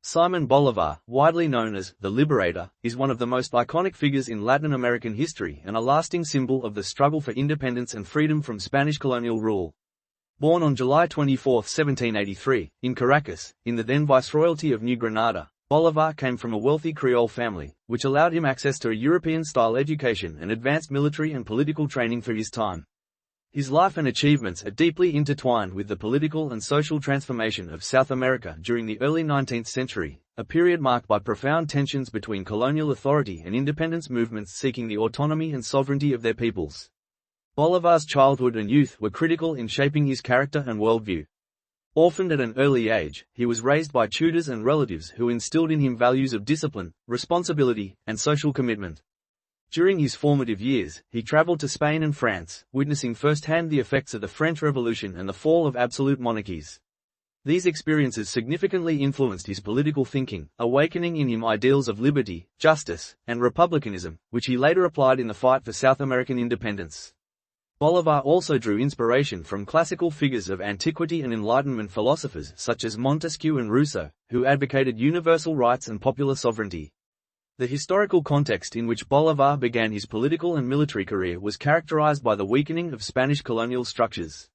Simón Bolívar, widely known as the Liberator, is one of the most iconic figures in Latin American history and a lasting symbol of the struggle for independence and freedom from Spanish colonial rule. Born on July 24, 1783, in Caracas, in the then Viceroyalty of New Granada, Bolívar came from a wealthy Creole family, which allowed him access to a European-style education and advanced military and political training for his time. His life and achievements are deeply intertwined with the political and social transformation of South America during the early 19th century, a period marked by profound tensions between colonial authority and independence movements seeking the autonomy and sovereignty of their peoples. Bolívar's childhood and youth were critical in shaping his character and worldview. Orphaned at an early age, he was raised by tutors and relatives who instilled in him values of discipline, responsibility, and social commitment. During his formative years, he traveled to Spain and France, witnessing firsthand the effects of the French Revolution and the fall of absolute monarchies. These experiences significantly influenced his political thinking, awakening in him ideals of liberty, justice, and republicanism, which he later applied in the fight for South American independence. Bolívar also drew inspiration from classical figures of antiquity and Enlightenment philosophers such as Montesquieu and Rousseau, who advocated universal rights and popular sovereignty. The historical context in which Bolívar began his political and military career was characterized by the weakening of Spanish colonial structures.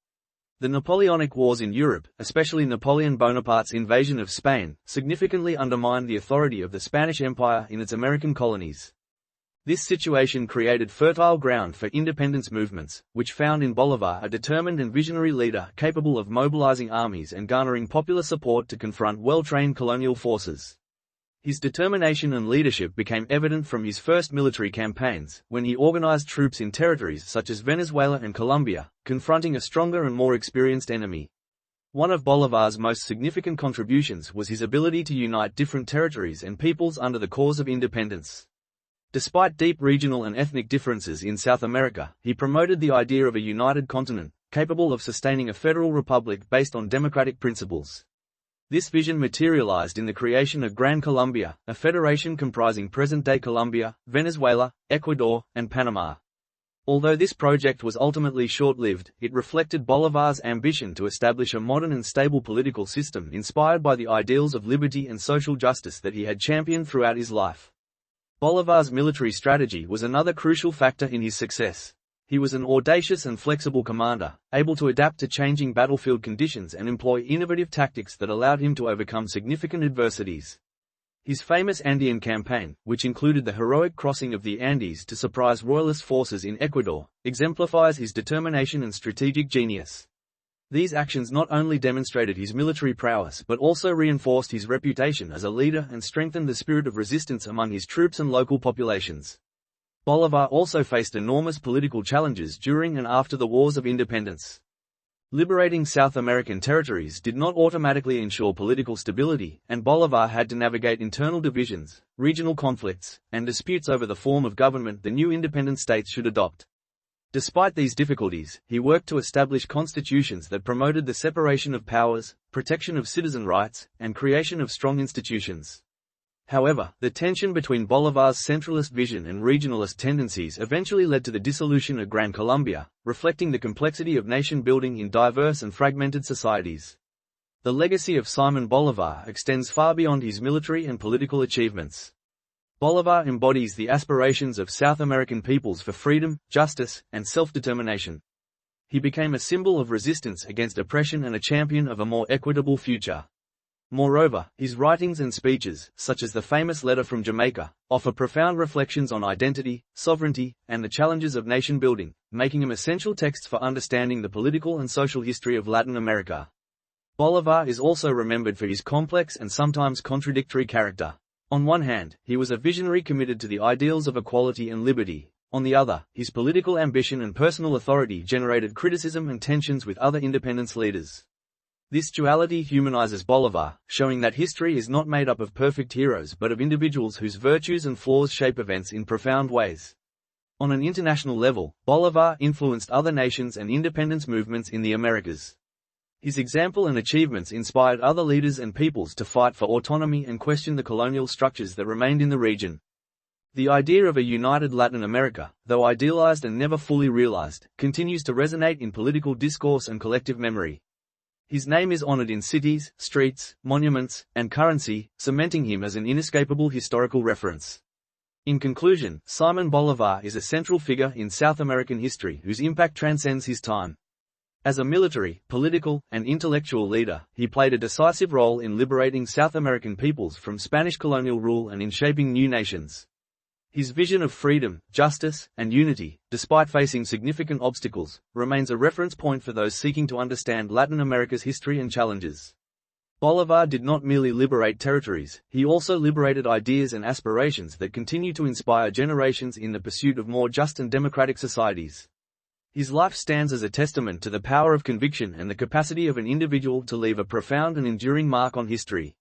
The Napoleonic Wars in Europe, especially Napoleon Bonaparte's invasion of Spain, significantly undermined the authority of the Spanish Empire in its American colonies. This situation created fertile ground for independence movements, which found in Bolívar a determined and visionary leader capable of mobilizing armies and garnering popular support to confront well-trained colonial forces. His determination and leadership became evident from his first military campaigns, when he organized troops in territories such as Venezuela and Colombia, confronting a stronger and more experienced enemy. One of Bolívar's most significant contributions was his ability to unite different territories and peoples under the cause of independence. Despite deep regional and ethnic differences in South America, he promoted the idea of a united continent, capable of sustaining a federal republic based on democratic principles. This vision materialized in the creation of Gran Colombia, a federation comprising present-day Colombia, Venezuela, Ecuador, and Panama. Although this project was ultimately short-lived, it reflected Bolívar's ambition to establish a modern and stable political system inspired by the ideals of liberty and social justice that he had championed throughout his life. Bolívar's military strategy was another crucial factor in his success. He was an audacious and flexible commander, able to adapt to changing battlefield conditions and employ innovative tactics that allowed him to overcome significant adversities. His famous Andean campaign, which included the heroic crossing of the Andes to surprise royalist forces in Ecuador, exemplifies his determination and strategic genius. These actions not only demonstrated his military prowess but also reinforced his reputation as a leader and strengthened the spirit of resistance among his troops and local populations. Bolívar also faced enormous political challenges during and after the Wars of Independence. Liberating South American territories did not automatically ensure political stability, and Bolívar had to navigate internal divisions, regional conflicts, and disputes over the form of government the new independent states should adopt. Despite these difficulties, he worked to establish constitutions that promoted the separation of powers, protection of citizen rights, and creation of strong institutions. However, the tension between Bolívar's centralist vision and regionalist tendencies eventually led to the dissolution of Gran Colombia, reflecting the complexity of nation-building in diverse and fragmented societies. The legacy of Simón Bolívar extends far beyond his military and political achievements. Bolívar embodies the aspirations of South American peoples for freedom, justice, and self-determination. He became a symbol of resistance against oppression and a champion of a more equitable future. Moreover, his writings and speeches, such as the famous Letter from Jamaica, offer profound reflections on identity, sovereignty, and the challenges of nation-building, making them essential texts for understanding the political and social history of Latin America. Bolívar is also remembered for his complex and sometimes contradictory character. On one hand, he was a visionary committed to the ideals of equality and liberty. On the other, his political ambition and personal authority generated criticism and tensions with other independence leaders. This duality humanizes Bolívar, showing that history is not made up of perfect heroes but of individuals whose virtues and flaws shape events in profound ways. On an international level, Bolívar influenced other nations and independence movements in the Americas. His example and achievements inspired other leaders and peoples to fight for autonomy and question the colonial structures that remained in the region. The idea of a united Latin America, though idealized and never fully realized, continues to resonate in political discourse and collective memory. His name is honored in cities, streets, monuments, and currency, cementing him as an inescapable historical reference. In conclusion, Simón Bolívar is a central figure in South American history whose impact transcends his time. As a military, political, and intellectual leader, he played a decisive role in liberating South American peoples from Spanish colonial rule and in shaping new nations. His vision of freedom, justice, and unity, despite facing significant obstacles, remains a reference point for those seeking to understand Latin America's history and challenges. Bolívar did not merely liberate territories, he also liberated ideas and aspirations that continue to inspire generations in the pursuit of more just and democratic societies. His life stands as a testament to the power of conviction and the capacity of an individual to leave a profound and enduring mark on history.